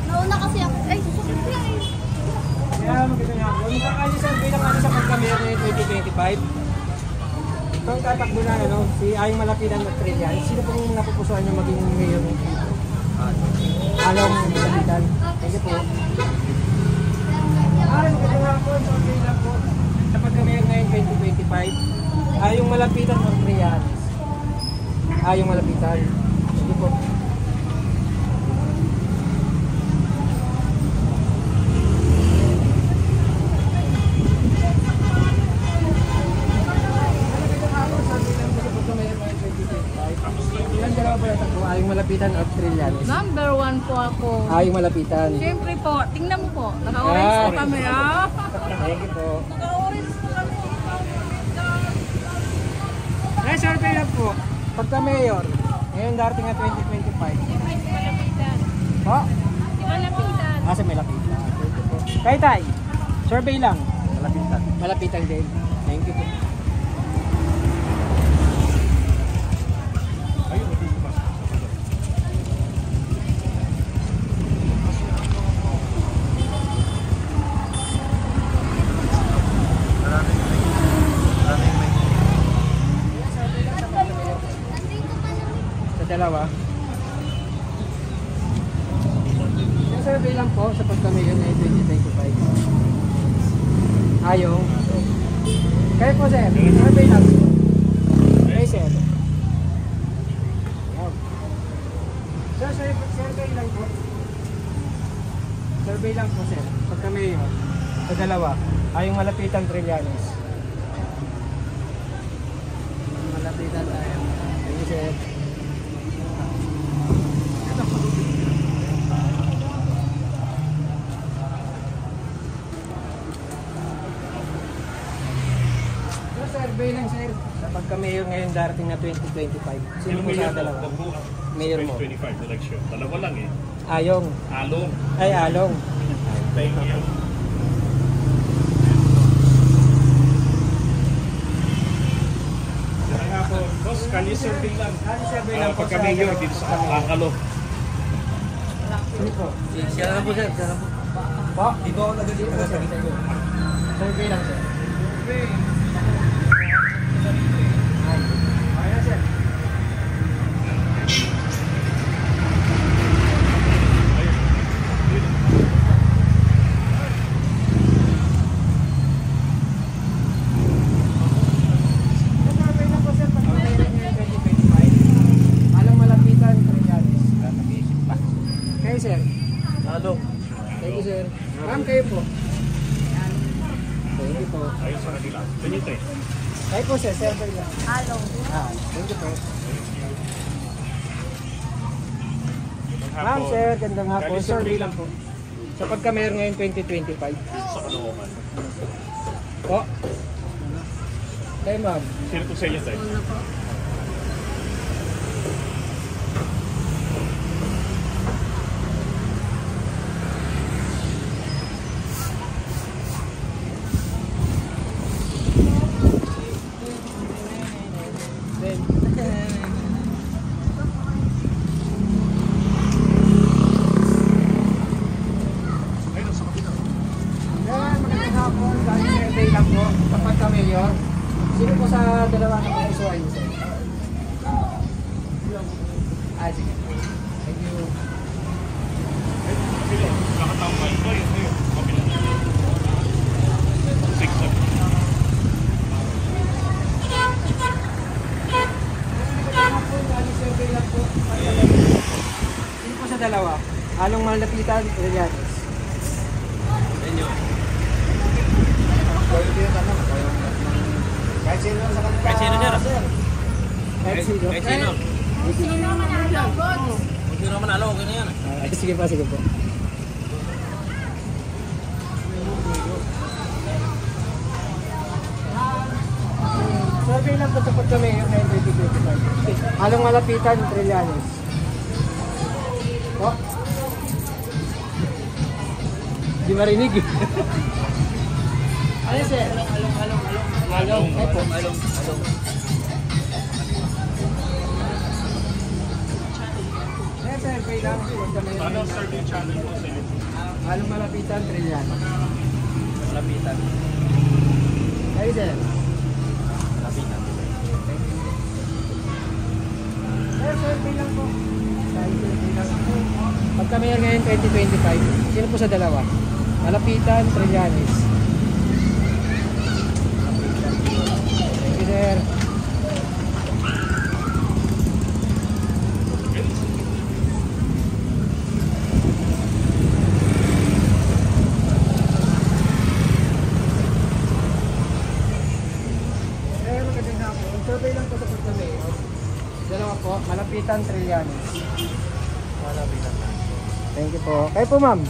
Nauna kasi ako. Ay, susunod na eh. Kaya maganda nga po. Magkakali sa bilang ano sa pagkamera ng 2025. Ito ang tatakbo na ano, si Ayong Malapitan at Trillian. Sino pong napupusuan niyo maging mayor ng dito? Ayong Malapitan. Thank you po. Ay, maganda nga po. So, okay lang po. Sa pagkamera ngayon 2025. Ayong Malapitan at Trillian. Ayong Malapitan. Thank you po. Ayong Malapitan at Trillanes. Number 1 po ako. Ayong Malapitan. Siyempre po, tingnan mo po. Naka-orange po kami. Thank you po. Naka-orange po kami. Ay, survey lang po. Pagka mayor, ngayon darating na 2025. Malapitan. Po? Malapitan. Sa Malapitan. Thank you po. Kay Tay, survey lang. Malapitan. Malapitan din. Thank you po. Dalawa. Yung survey lang po sa pagka-mayor na 2025. Ayong. Kayo po sir, survey lang. Okay sir. Sir, survey lang po. Survey lang po sir. Pagka-mayor. Sa dalawa. Ayong Malapitan Trillanes. Malapitan tayo. Thank you sir. Survey lang sir. Sa pagka-mayor ngayon darating na 2025. Sino po sa dalawa? Mayor mo? 2025 election. Dalawa lang eh. Ayong. Along. Ay, Along. Thank you. Kaya nga po, boss, kali survey lang. Kali survey lang po pagka-mayor dito sa Along. Sino po? Siya na po sir, siya na po. Po? Dito ako nag-dito na sa kita ko. Survey lang sir. Ayan sir. Sir. Along. Thank you, sir. Ma'am, kayo po. Thank you po. Ayun sa kanila. Benito eh. Kayo po, sir. Survey lang. Along. Thank you po. Magandang Ma'am, hapon. sir. Gandang hapon. Kali Survey lang po. Sa pagka-mayor ngayon 2025. Sa Kaloocan. Po. Kayo, ma'am. Sino po sa inyo tayo? Magandang hapon. Dahil survey lang po. Sa pagka-mayor. Sino po sa dalawa na pupusuan niyo, sir? Sige. Thank you. Sino? Nakatawag ba ito? Yun. Kapila. 6-7. Sino po sa dalawa? Along Malapitan, Trillanes. Inyo. Kahit sino sa kanila. Kahit sino niya. Kahit sino. Kahit sino. Kung sino naman along, God. Kung sino naman along, okay na yan. Sige po, sige po. Survey lang po sa pagka-mayor na 2025. Along Malapitan, Trillanes. Oh. Di marinig. Ano sir? Along. Ay po. Along. survey lang. Pagka mayor Ano ngayon. survey channel po sir? Anong malapitan, Trillanes? Lapitan. Kayo, sir. Lapitan. Survey lang po. Survey lang po. Pagka mayor ngayon 2025, sino po sa dalawa? Malapitan, Trillanes. Thank you, sir. Magandang hapon. Survey lang po sa pagka mayor. Dalawa po, Malapitan, Trillanes. Lapitan. Thank you po. Kayo po, ma'am.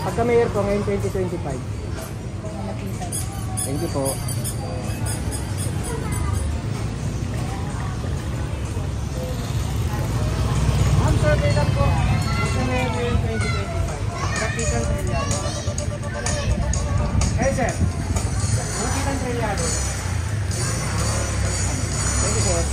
Pagka mayor po ngayon 2025. Thank you po. Ma'am, survey lang po. Pagka mayor ngayon 2025. Malapitan, Trillanes. Hey, sir. Malapitan, Trillanes. Thank you, sir.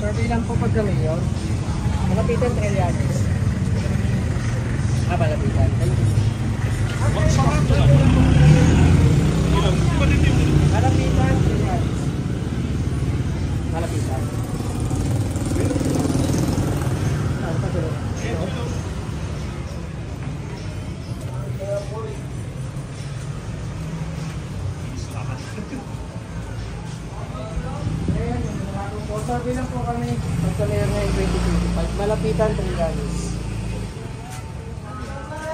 Survey lang po pagka mayor. Malapitan, Trillanes. Malapitan. Thank you. Malapitan, Trillanes. Malapitan. Ano pa sila? Survey lang po kami. Pagka mayor ngayon 2025. Malapitan, Trillanes.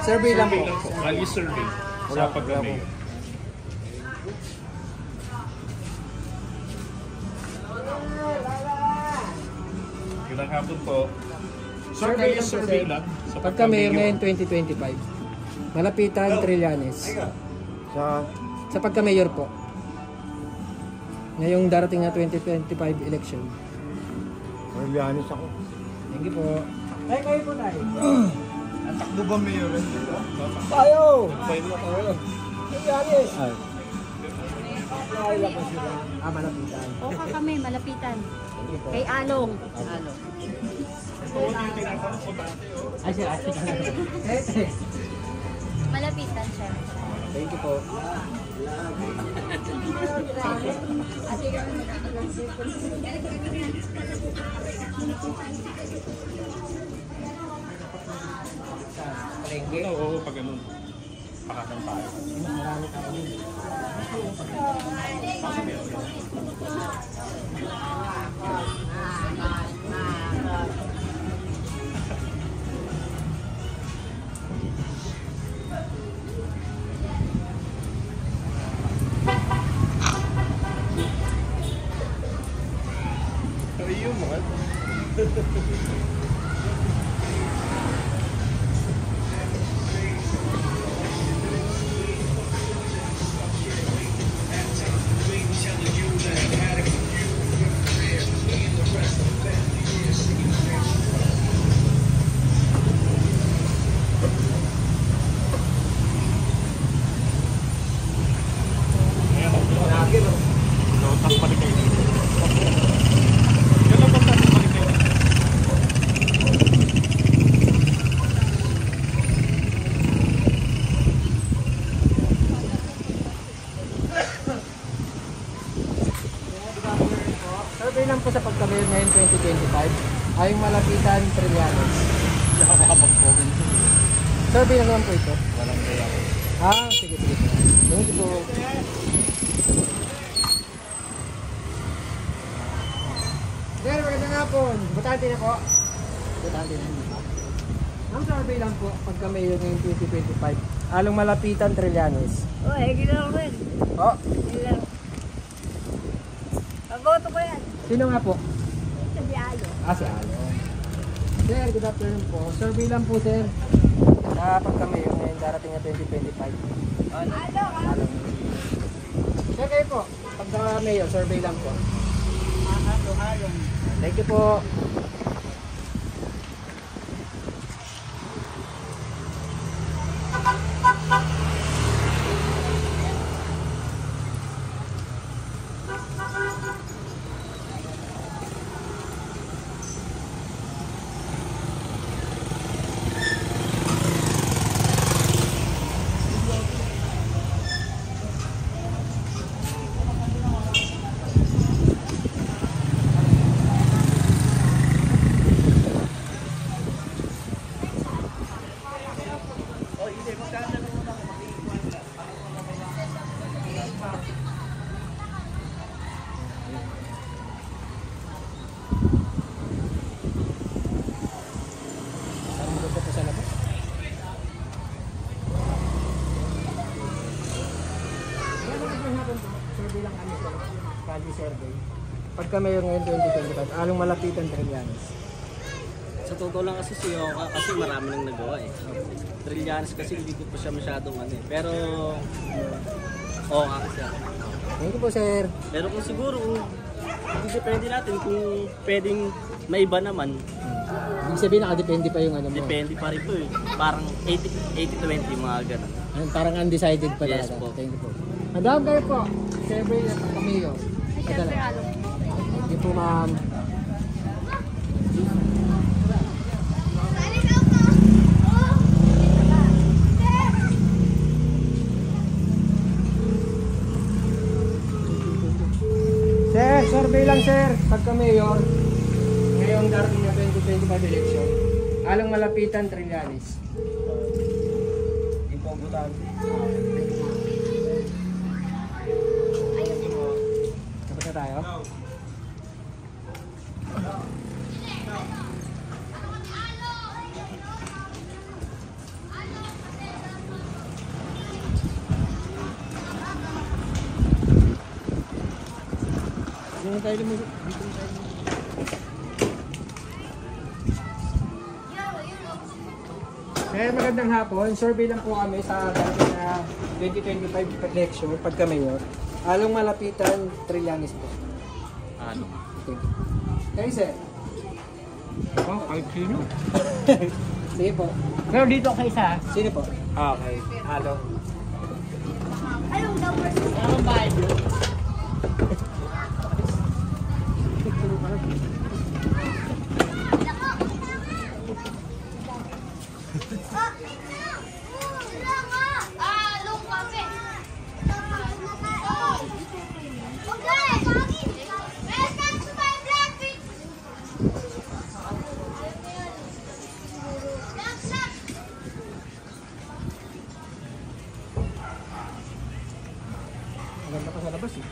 Survey lang po. Ali survey sa pagka-mayor. Magandang hapon po. Survey lang po, survey sir. lang sa Pagka mayor ngayon 2025. Malapitan, Trillanes. Sa pagka mayor po. Ngayong darating na 2025 election. Trillanes ako. Thank you po. Ay, kayo po tayo. Ang takbo ba mayor? Tayo! File na tayo. Trillanes! Ay, lang po sila. Malapitan. O kami, malapitan. Thank you po. Kay Along. Along. Ay, sir. Malapitan siya. Thank you po. Palengke. Oo, pag ganun. Pakatang tayo. Marami tayo. Pero yung mga Lotas balik kayo dito. Yan lang lotas balik kayo dito. Survey lang po sa pagka-mayor ngayon 2025. Ayong Malapitan, Trillanes. Hindi ako makapag-comment. Survey lang naman po ito. Walang kaya ako. Sige. Thank you po. Sir, magandang hapon. Butante na po. Butante na. Ang survey lang po pagka-mayor ngayon 2025. Along Malapitan, Trillanes. Ginawa ko yan. Oh, Ginawa. Paboto ko yan. sino nga po? Sa Dialo. Si Alo. Sir, good afternoon po. Survey lang po, sir. Sa pagka-mayor ngayon darating na 2025. Sir, kayo po, pagka-mayor, survey lang po. Thank you po. Survey lang kami sa Kali survey. Pagka mayor ngayon 2025, anong malapitan Trillanes? Sa totoo lang kasi si Yoka kasi marami nang nagawa eh. Trillanes kasi hindi ko pa siya masyadong ano eh. Pero oo kasi ako. Thank you po, sir. Pero kung siguro kung depende natin kung pwedeng maiba naman, Ibig sabihin nakadepende pa yung ano mo. depende pa rin po eh. Parang 80-20 mga ganun. Ayun, parang undecided pa Yes talaga. po. Thank you po. Madam kayo po, survey at pagka-mayor. Siyempre, along. Thank you po, ma'am. Sir, survey lang sir. Pagka-mayor, ngayong darating na 2025 election, alang malapitan Trillanes. Importante. Tapos na tayo? Dito tayo lumusok. Dito tayo lumusok. Sir, magandang hapon. Survey lang po kami sa darating na 2025 election pagka-mayor. Along malapitan, Trillanes po. Ano? Thank you. Kayo, sir? Oh, kahit sino. Sige po. Pero dito kay isa. Sino po? Okay. Along. Along daw, Ano ba ito? along kami. Okay. Welcome to my vlog. Maganda pa sa labas eh.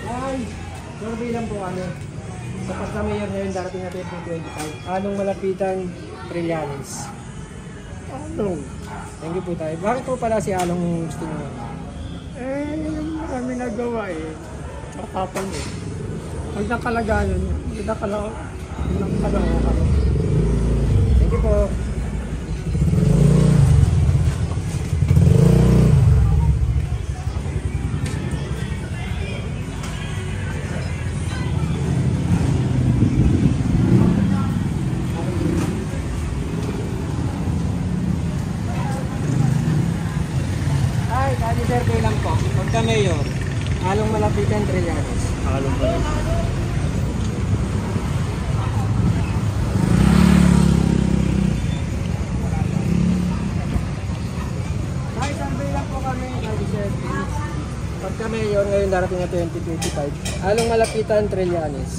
Ay, survey lang po kami. Sa pagka-mayor ngayon darating na 2025. Anong malapitan Trillanes? Along. Thank you po tayo. Bakit po pala si Along gusto nyo? Marami nagawa eh. Matapang eh. Pag nakalagayan, hindi nakalawa kami. Thank you po. Ay, kali survey lang po. Pagka mayor, along malapitan Trillanes. Along ba yun? Ay, survey lang po kami. Kali survey. Pagka mayor, ngayon darating na 2025. Along malapitan Trillanes.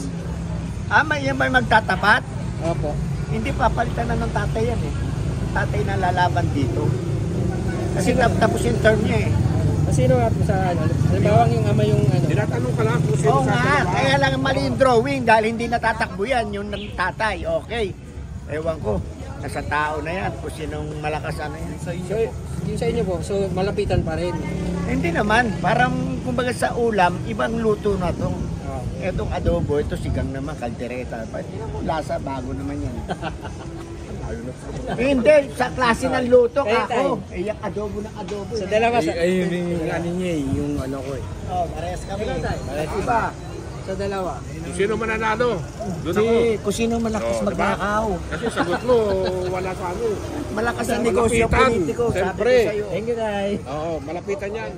May yan ba magtatapat? Opo. Hindi papalitan na ng tatay yan eh. Tatay na lalaban dito. Kasi tapos yung term niya eh. Sino nga po sa ano? Halimbawa yung ama yung ano? Tinatanong ka lang kung sino Oo sa nga, atin. kaya lang mali yung drawing dahil hindi natatakbo yan, yung ng tatay. Okay. Ewan ko, nasa tao na yan kung sinong malakas ano yan. So, yung sa inyo po, so malapitan pa rin. Hindi naman, parang kumbaga sa ulam, ibang luto na to. Etong adobo, ito sigang naman, kaldereta. Lasa, bago naman yan. Hindi, sa klase ng luto ako. Yung adobo ng adobo. Sa dalawa, ayun yung ano niya eh, yung ano ko eh. Oh, parehas kami. Parehas iba. Sa dalawa. Kung sino mananalo, doon ako. Kung sino malakas Oh, magnakaw. Kasi sagot mo, wala sa ano. Malakas ang negosyo Malapitan. politiko, sabi Siyempre. ko sa'yo. Thank you, Tay. Oo, malapitan yan.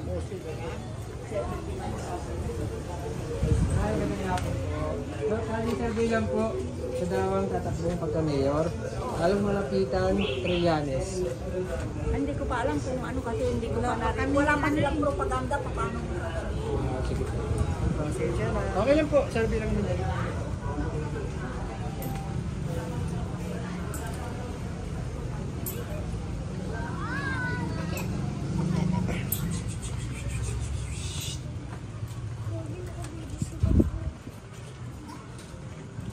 Ay, magandang hapon po. So, kami survey lang po sa dalawang tatakbo yung pagka-mayor. Lalong malapitan, Trillanes. Hindi ko pa alam kung ano kasi hindi ko pa natin. Wala pa nilang propaganda pa paano. Sige po. Okay lang po, survey lang din.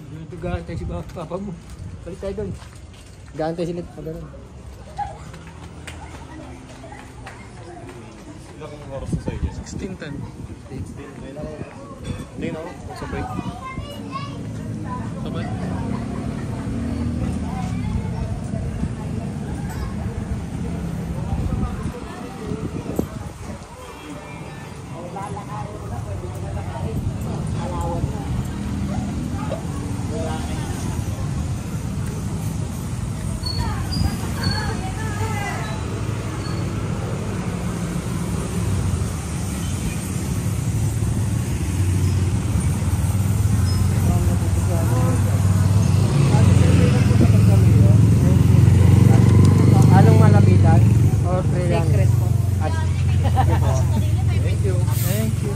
Dito gantay si papa mo. Balik tayo doon. Gantay sila pag gano'n. Ilang oras na sa iyo? 16:10. Hindi na ako, sa break. Sabay. Anong malapitan? Or Trillanes? Secret po. At, thank you. Thank you.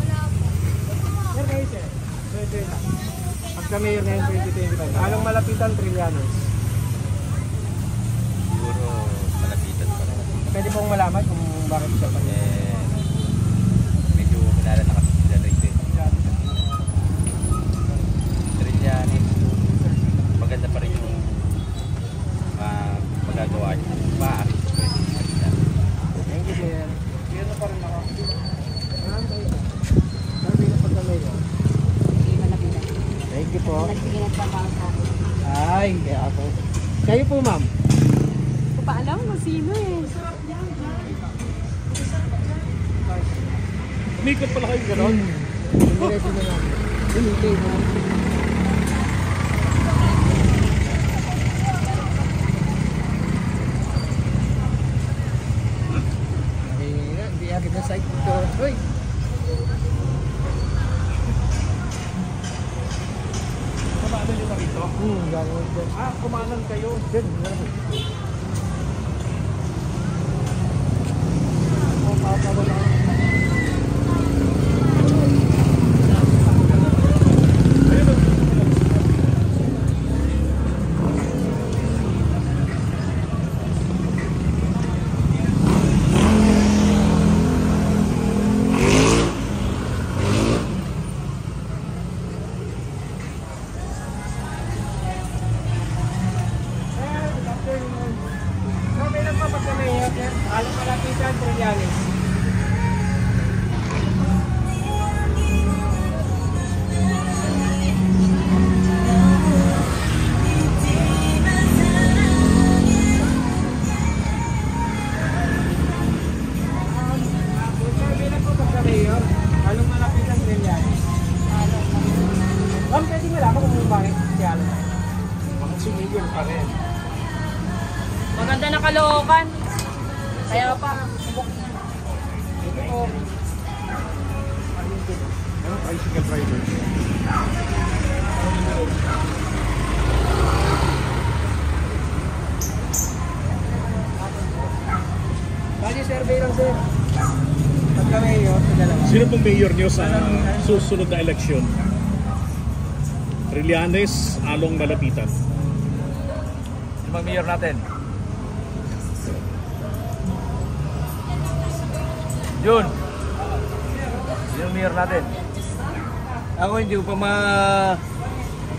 Sir, kayo sir. Sir, lang. Pagka-mayor ngayon 2025, anong malapitan, Trillanes? Siguro malapitan pa rin. Pwede pong malaman kung bakit siya pa niya. Medyo kilala na kasi sila rito. Trillanes, maganda pa rin yung magagawa niya. Maaari sa pwede sa Thank you, sir. Yan na pa rin ako. Maraming kayo sir. Sabi na pagka-mayor. Hindi malapitan. Thank you po. Nagbigay ng trabaho sa akin. Ay, kaya ako. Kayo po, ma'am. Hindi ko pa alam kung sino eh. Umikot pala kayo gano'n. Diretso na lang. Hindi mo. Hindi agad na site dito. Hoy! Kumaanan nyo na rito? Gano'n dyan. Kumaanan kayo. Dyan, gano'n. Sabi lang pa pagka-mayor, sir. Anong malapitan, Trillanes? Sabi lang po pagka-mayor, anong malapitan, Trillanes? Ma'am, pwede malaman kung bakit si Alan? Bakit sumigil pa rin? Maganda na Caloocan. Kaya pa. Ito po. Ano, tricycle rider? Bali, survey lang, sir. Pagka-mayor, sa dalawa. Sino pong mayor nyo sa susunod na eleksyon? Trillanes, Along Malapitan. Sino bang mayor natin? Yun! Sino ang mayor natin? Ako hindi ko pa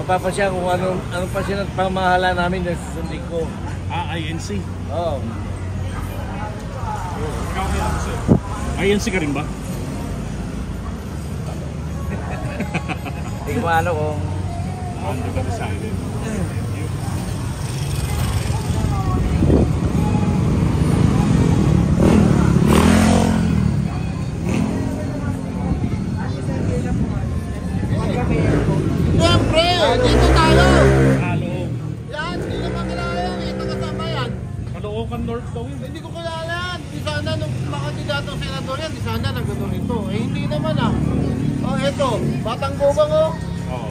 mapapasya kung ano pa siya pamahala namin na susundin ko. INC. Oo. INC ka rin ba? Tingnan mo ano kung Hindi ka decided. Siyempre, dito tayo. Halo. Yan, hindi naman kilala yan eh. Taga-sama yan. Caloocan North daw yun. Hindi ko kilala yan. Di sana nung makandidatong senador yan, di sana nagano nito. Eh hindi naman ah. Oh, eto, Batang Gubang oh. Oo.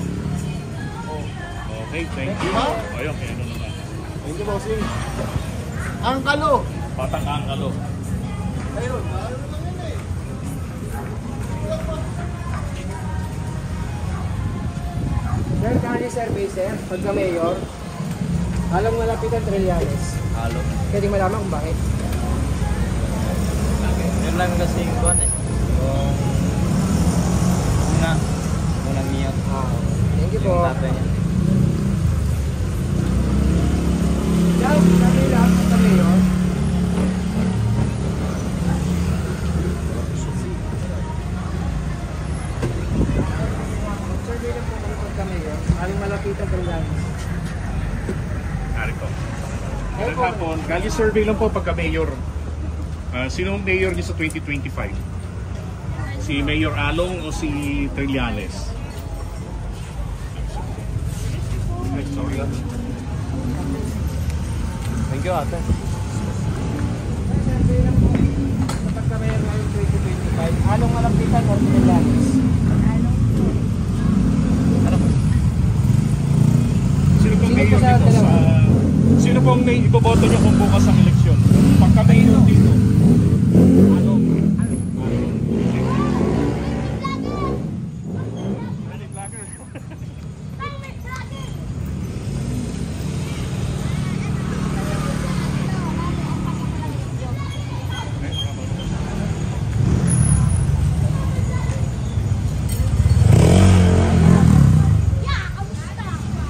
Okay, thank you. Ha? Ayun, kaya ano naman. Thank you, bossing. Ang kalo. Batang Angalo. Ayun, ano naman yan eh. Sir, kani survey, sir, pagka mayor, alam malapitan Trillanes. Halo. Pwede malaman kung bakit. Yun lang kasi yung kuhan eh. Unang niyot. Thank you po. Yung tatay niya. Diyan, kami lang, pagka mayor. Survey lang po kami pagka mayor, alam malapitan Trillanes. Narito. Magandang hapon. Gali survey lang po pagka-mayor. Sino ang mayor niyo sa 2025? Si Mayor Along o si Trillanes? Ay, sorry. Thank you ate. Survey lang po pagka mayor ngayon 2025, along malapitan or Trillanes. Sino pong Sino mayor po sa dito dalawa? Sino pong may iboboto niyo kung bukas ang eleksyon? Pagka-mayor dito. Along.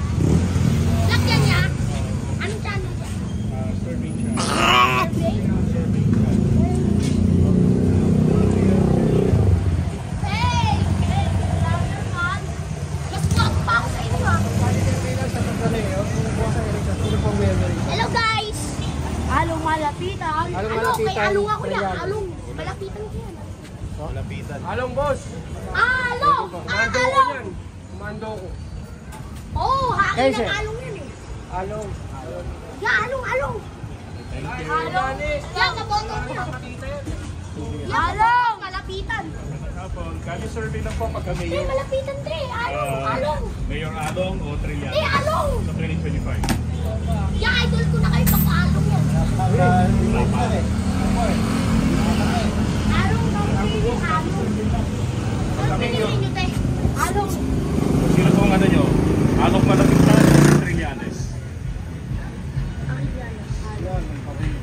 Lagyan niya. Anong channel niya? Survey siya. Survey? Hey! Hey! Kailangan naman. Mas walk pa ako sa inyo ah. Survey lang sa pagka mayor, kung bukas ang eleksyon, sino pong mayor ngayon? Hello guys! Along malapitan. Along Ano? malapitan. Kay Along ako yan. Trillanes. Along. Malapitan ko yan. Along boss! Along! Kumando ko Along! yan. Kumando ko. Oo, hangin Guys, ng eh. along yan eh. Along. Yeah, along, along. Along. Yan, kaboto niya. Along! Malapitan. Magandang hapon. Gali survey lang po Eh, pagka-mayor. malapitan tre. Along, along. Mayor Along o Trillanes? Eh, along! Sa 2025. Yeah, idol ko na kayo pagka-along yan. Along daw, pinili along. Ano pinili nyo, te? Along. Sino pong ano nyo? Along malapitan o Trillanes?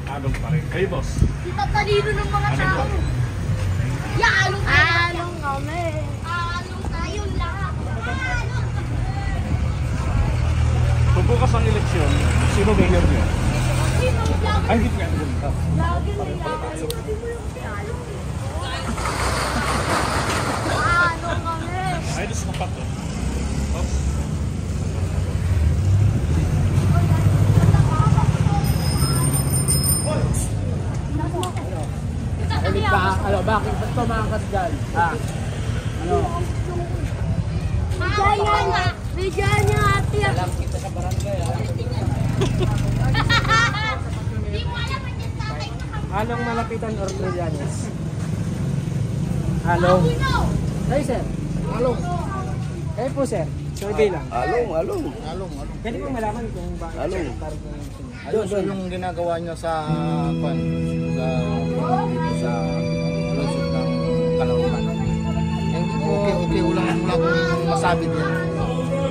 Along pa rin. Kayo boss? Itatalino ng mga Ano tao. po? Yeah, along tayo. Along kami. Along tayo lahat. Along. Kung bukas ang eleksyon, sino mayor nyo? Sino ang vlogger? Ay, hindi ka. Vlogger nila. Sinabi mo yung si Along. Along kami. Ay, doon sa tapat to. Oops. Ulit ba? Ano, bakit? Ba't pamakas dyan? Ano? Medyan nga. Medyan nga ate. Alam kita sa barangay, Hindi mo alam ang dyan tatay na kami. Along malapitan or Trillanes? Along. We know. Hey sir, along. Kayo po sir, survey lang. Along. Pwede po malaman kung bakit. Along. Doon, doon. yung ginagawa niya sa lusot ng Caloocan. Okay, wala akong masabi din.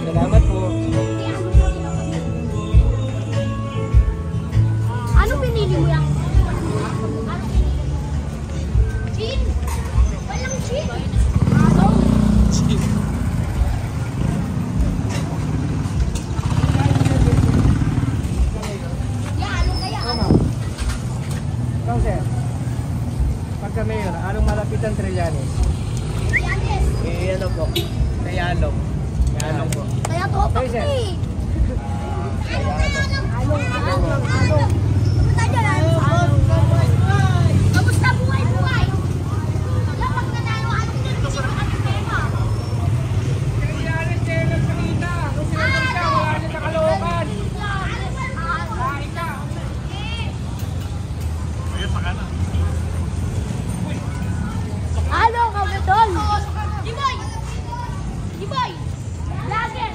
Salamat po. Ano pinili mo yan? Ano pinili mo? Chin? Walang chin. Ano kaya? Ikaw sir, pagka mayor, anong malapitan Trillanes? Yanis. Eh ano po? Kay Along. Tapak sir. eh. Along. Kamusta dyan? Kamusta buhay? Kapag nanalo ka, hindi ka kami pera. Halo, kagatol! Jiboy! Jiboy! Lager!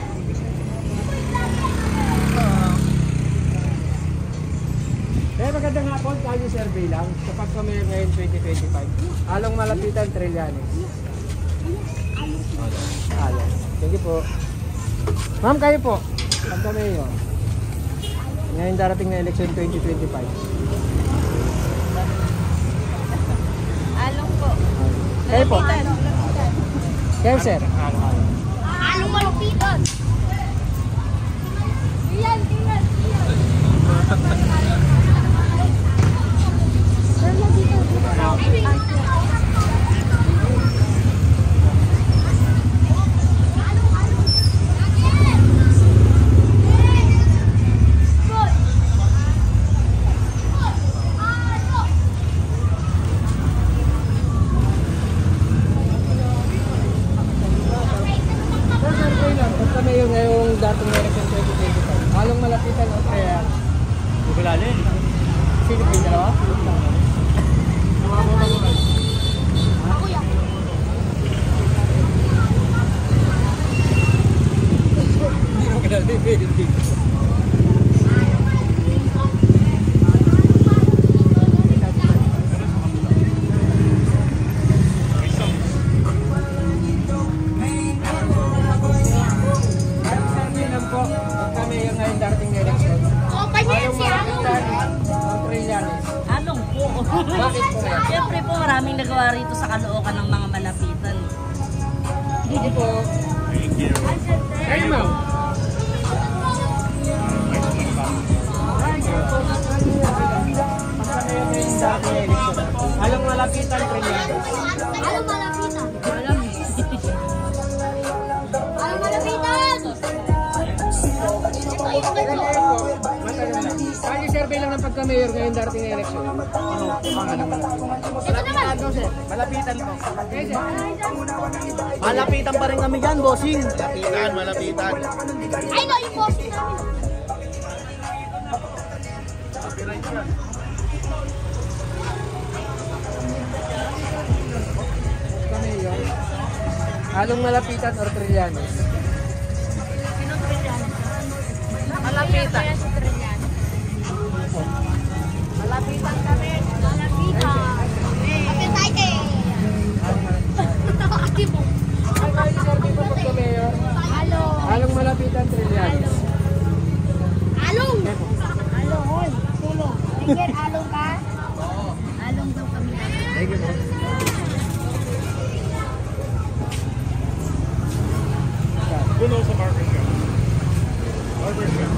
Kaya magandang hapon, tayo survey lang. Kapag kami ngayon 2025, along malapitan, Trillanes. Along. Thank you po. Ma'am, kayo po. Pag kami yun. Ngayon darating na election 2025. Along po. Kayo po. Kayo, sir. Along malupitan! Iyan! Pag kami yun ngayong dating na election 2025, along malapitan o kaya Bukilalin. sino po yung dalawa? Ako yan. Hindi mo kilala yung Benedict. Kami yung ngayon darating na election. Open niya yan si Along! Ang Trillanes. Along po. Bakit po kaya? Siyempre po maraming nagawa rito sa Caloocan ng mga malapitan. Hindi po. Kayo, ma'am. Along malapitan, Trillanes. Along malapitan! Along malapitan! Kaya survey lang ng pagka-mayor ngayon darating na election. Ano? Along malapitan. Ito naman! Malapitan po. Malapitan pa rin kami dyan, bossing. Malapitan. Ay, no, yung boss namin! Pagka-mayor. Along malapitan or Trillanes? Malapitan. Malapitan kami! Malapitan! Excited! Akti mo! Kaya survey po pagka-mayor. Along! Along malapitan, Trillanes. Along! Along, hoy! Tulong! Tingin, along ka? Along daw kami. Thank you po. Doon ako sa barbershop. Barbershop.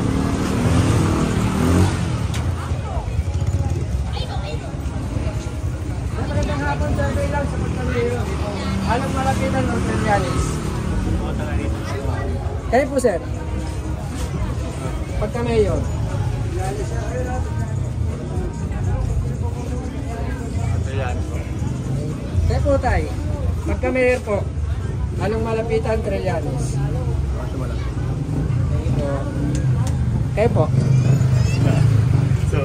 Magandang hapon, survey lang sa pagka-mayor. Along malapitan or Trillanes? Kayo po, sir. Pagka-mayor. Kayo po, tay. Pagka-mayor po. Along malapitan, Trillanes. Kayo po. So,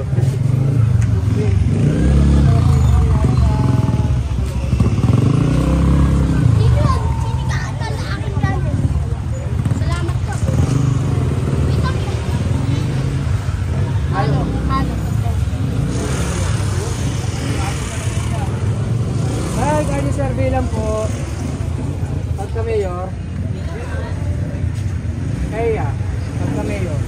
Hindi ka ata na akin dyan. Salamat po. Along. Ay, kaya survey lang po. Pagka-mayor. Kaya, pagka-mayor.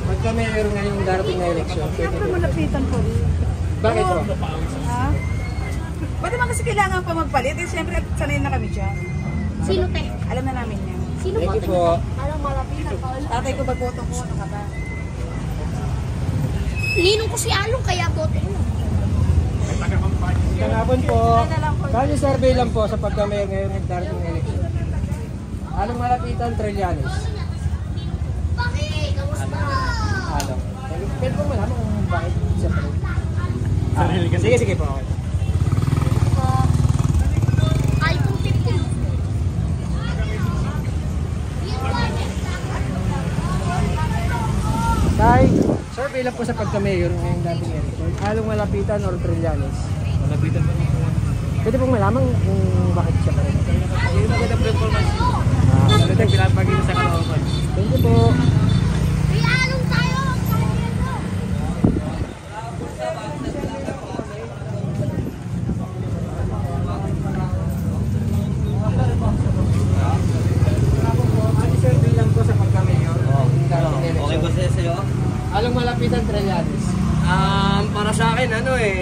Pagka-mayor ngayong darating na eleksyon. Siyempre malapitan po. Bakit po? Ha? Ba't naman kasi kailangan pa magpalit? Eh, siyempre sanay na kami dyan. Sino te? Alam na namin yan. Sino Thank you boto po. niya? Alam, malapitan. Tatay ko magboto ko, ano ka ba? Ninong ko si Along, kaya boto ko. Magandang hapon po. Kali survey lang po sa pagka-mayor ngayon ng darating na election. Anong malapitan, Trillanes? Bakit? Kamusta? Along. Pwede po malaman kung bakit siya pa rin. Sige, sige po. iPhone 15. Tay, survey lang po sa pagka-mayor ngayong dating election. Anong malapitan or Trillanes? Malapitan pa rin po. Pwede pong malaman kung bakit siya pa rin. Yung maganda po information. Maganda yung pinapagin sa Caloocan. Thank you po. May Along tayo. Ano survey lang po sa pagka-mayor ngayong dating election. Okay ba sa'yo? Anong malapitan, Trillanes? Para sa akin,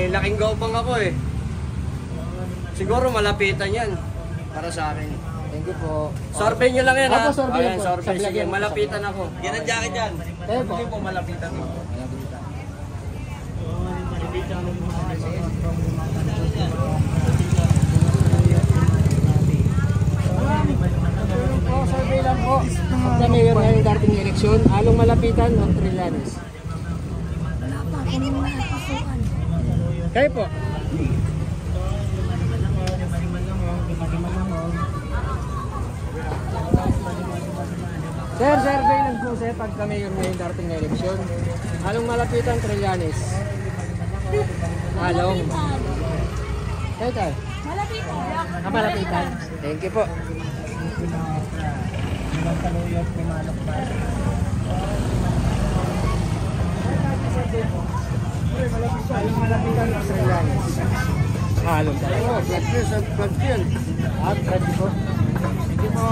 laking gaupang ako eh. Siguro malapitan yan. Para sa akin. Thank you po. Survey nyo lang yan ha. Ako, survey Ayan, po. survey. Sa vlog Sige, yan. malapitan ako. Yan ang jacket dyan. Tayo po. Hindi po malapitan mo. Po, survey lang po. Sa mayor ngayong dating eleksyon, anong malapitan o Trillanes? Kayo po. Sir, survey lang po sir pagka mayor ngayong dating eleksyon. Anong malapitan, Trillanes? Along. Kayo tayo. Malapitan. Malapitan. Thank you po. Anong malapitan, Trillanes? Along tayo. Oh, blood pills at blood pill. At blood po. Thank you po.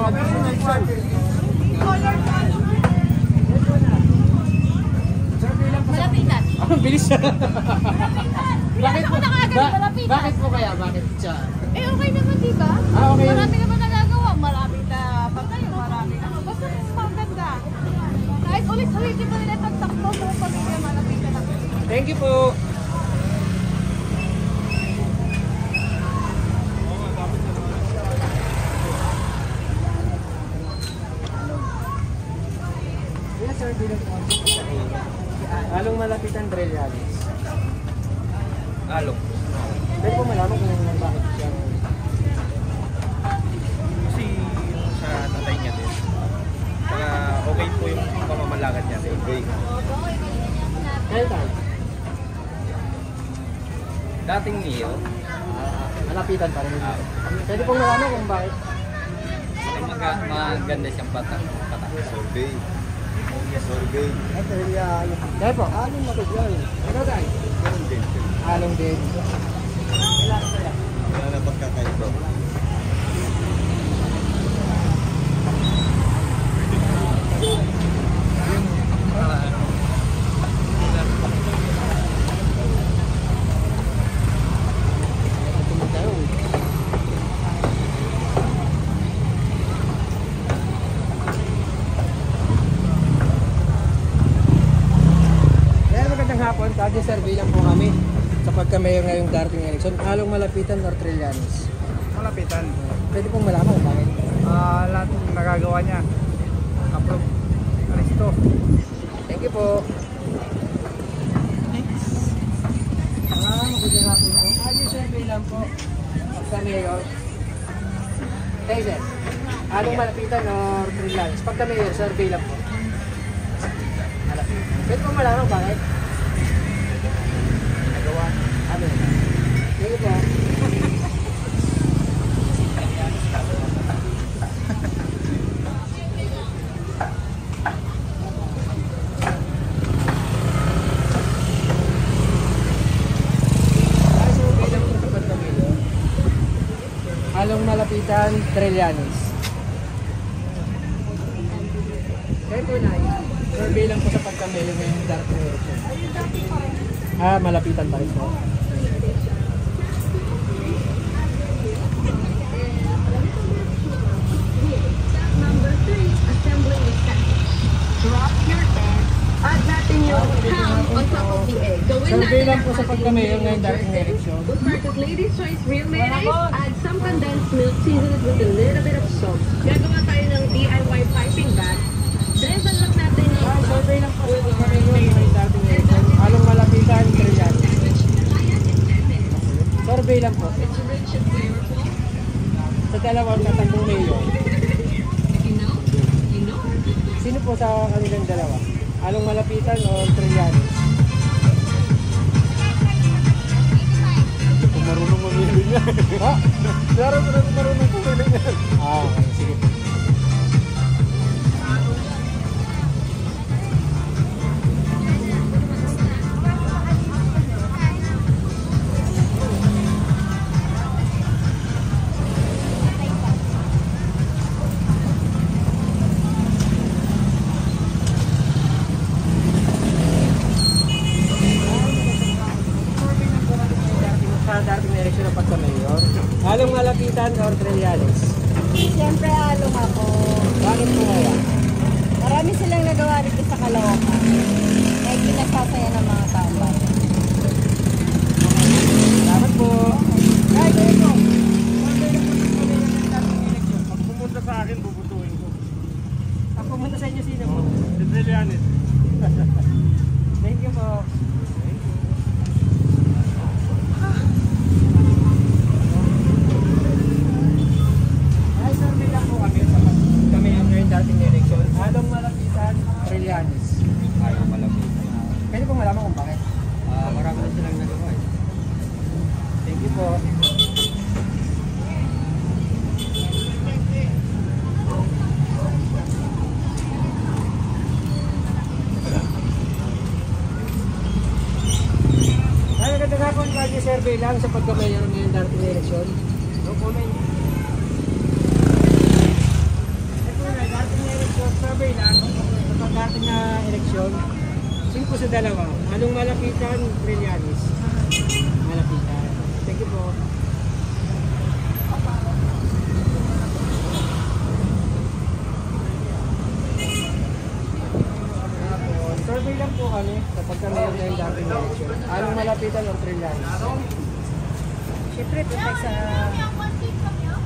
Malapitan. Ang bilis. Bakit ako nakagano malapitan? Bakit po kaya? Bakit siya? Eh, okay naman, di ba? Okay. Marami naman nagagawa. Malapit na pagkayo, marami na. Basta maganda. Kahit ulit-ulitin pa nila itong takbo mo pamilya, malapitan ako. Thank you po. Yes, sir. Anong malapitan, Trillanes? Along. Pwede po malaman kung bakit siya. Kasi sa tatay niya din. Kaya okay po yung pamamalakad niya. Okay. Kaya tayo. Dating niyo, Malapitan pa rin. Pwede po malaman kung bakit. maganda siyang patak. Survey. Survey. Kaya po. Anong material? Ano tayo? Along din. Wala na pagkakaiba. Magandang hapon, tagi survey lang po kami sa pagka-mayor ngayong darating election. Along malapitan or Trillanes? Malapitan. Pwede pong malaman kung bakit. Lahat ng nagagawa niya. Approve. Aristo. Thank you po. Magandang hapon po. Tagi survey lang po pagka-mayor. Tayo sir, along malapitan or Trillanes? Pagka-mayor, survey lang po. Pwede pong malaman kung bakit. Ano? Sige po. Along malapitan, Trillanes. Kaya po na, survey lang po sa pagkamelo ngayong dating election. Malapitan pa rin po. Number 3. Survey lang po sa pagka-mayor ngayong dating election. Good part of Ladies' Choice Real Mayonnaise. Add some condensed milk, season it with a little bit of salt. Gagawa tayo ng DIY piping bag. Drizzle lang natin yung Survey lang po sa pagka-mayor ngayong dating election. Halong malapitan, Trillanes. Survey lang po. Sa dalawang tatakbong mayor. Sino po sa kanilang dalawa? Halong malapitan o Trillanes? Kung marunong mamili niya. Ha? Pero marunong pumili niya. Okay, sige. Sa dating eleksyon ng pagka-mayor, halong malapitan or Trillanes? Siyempre, along ako. Bakit po kaya? Marami silang nagawa rito sa Caloocan. Kahit pinagsasaya ng mga tao. Salamat po. Ay, gawin po. Pag pumunta sa akin, bubutuin ko. Ang pumunta sa inyo sino po? Si Trillanes. Thank you po. Ay, survey lang po kami sa pagka-mayor ngayong dating election. Halong malapitan, Trillanes. Ayaw malapitan. Pwede po malaman kung bakit. Marami na silang nagawa eh. Thank you po. Ay, magandang hapon, Kalye, survey lang sa pagka-mayor ngayong dating election. No comment. Ito na, dating election, survey lang sa pagdating na election. Sino po sa dalawa? Anong malapitan, Trillanes? Malapitan. Thank you po. Survey lang po kami sa pagka-mayor ngayong dating election. Anong malapitan o Trillanes? Siyempre, protect sa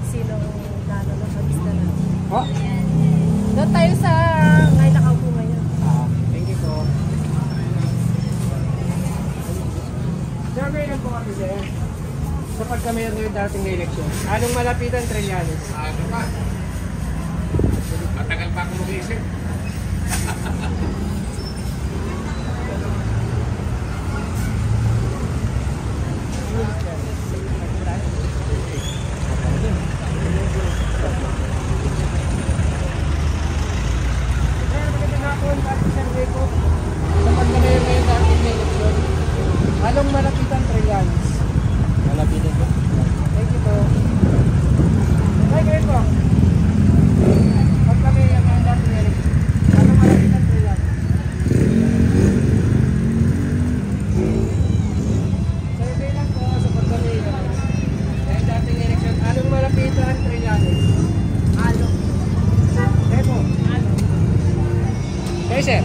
sinong nanonobagis na lang. Ha? Doon tayo sa ngayon nakaupo ngayon. Thank you po. Survey lang po kami, sir. Sa pagka-mayor ngayong dating election. Anong malapitan, Trillanes? Ano pa? Matagal pa akong mag-isip. Halong malapitan, Trillanes. Malapitan po. Thank you po. Ay, ngayon po. Pag kami ang dating election, halong malapitan, Trillanes. Survey lang po sa pagka-mayor. Ngayong dating election, halong malapitan, Trillanes. Halong. Kayo po. Halong. Kayo, sir.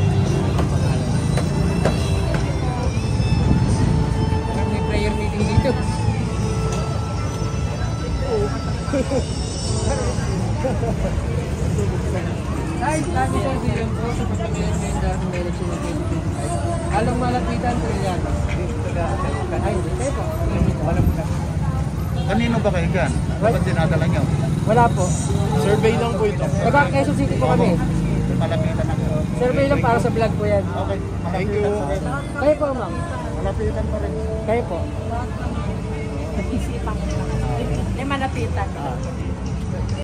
May prayer meeting dito. Ay, lagi sa video po sa pagkakita ng dating election ng 2025. Halong malapitan, Trillanes. Ay, hindi kayo po. Wala po na. Kanino ba kayo dyan? Ba't dinadala niyo? Wala po. Survey lang po ito. Taga Quezon City po kami. Malapitan ako. Survey lang para sa vlog po yan. Okay, malapitan pa rin. Kayo po, ma'am. Malapitan pa rin. Kayo po. Isipan ko lang. Malapitan.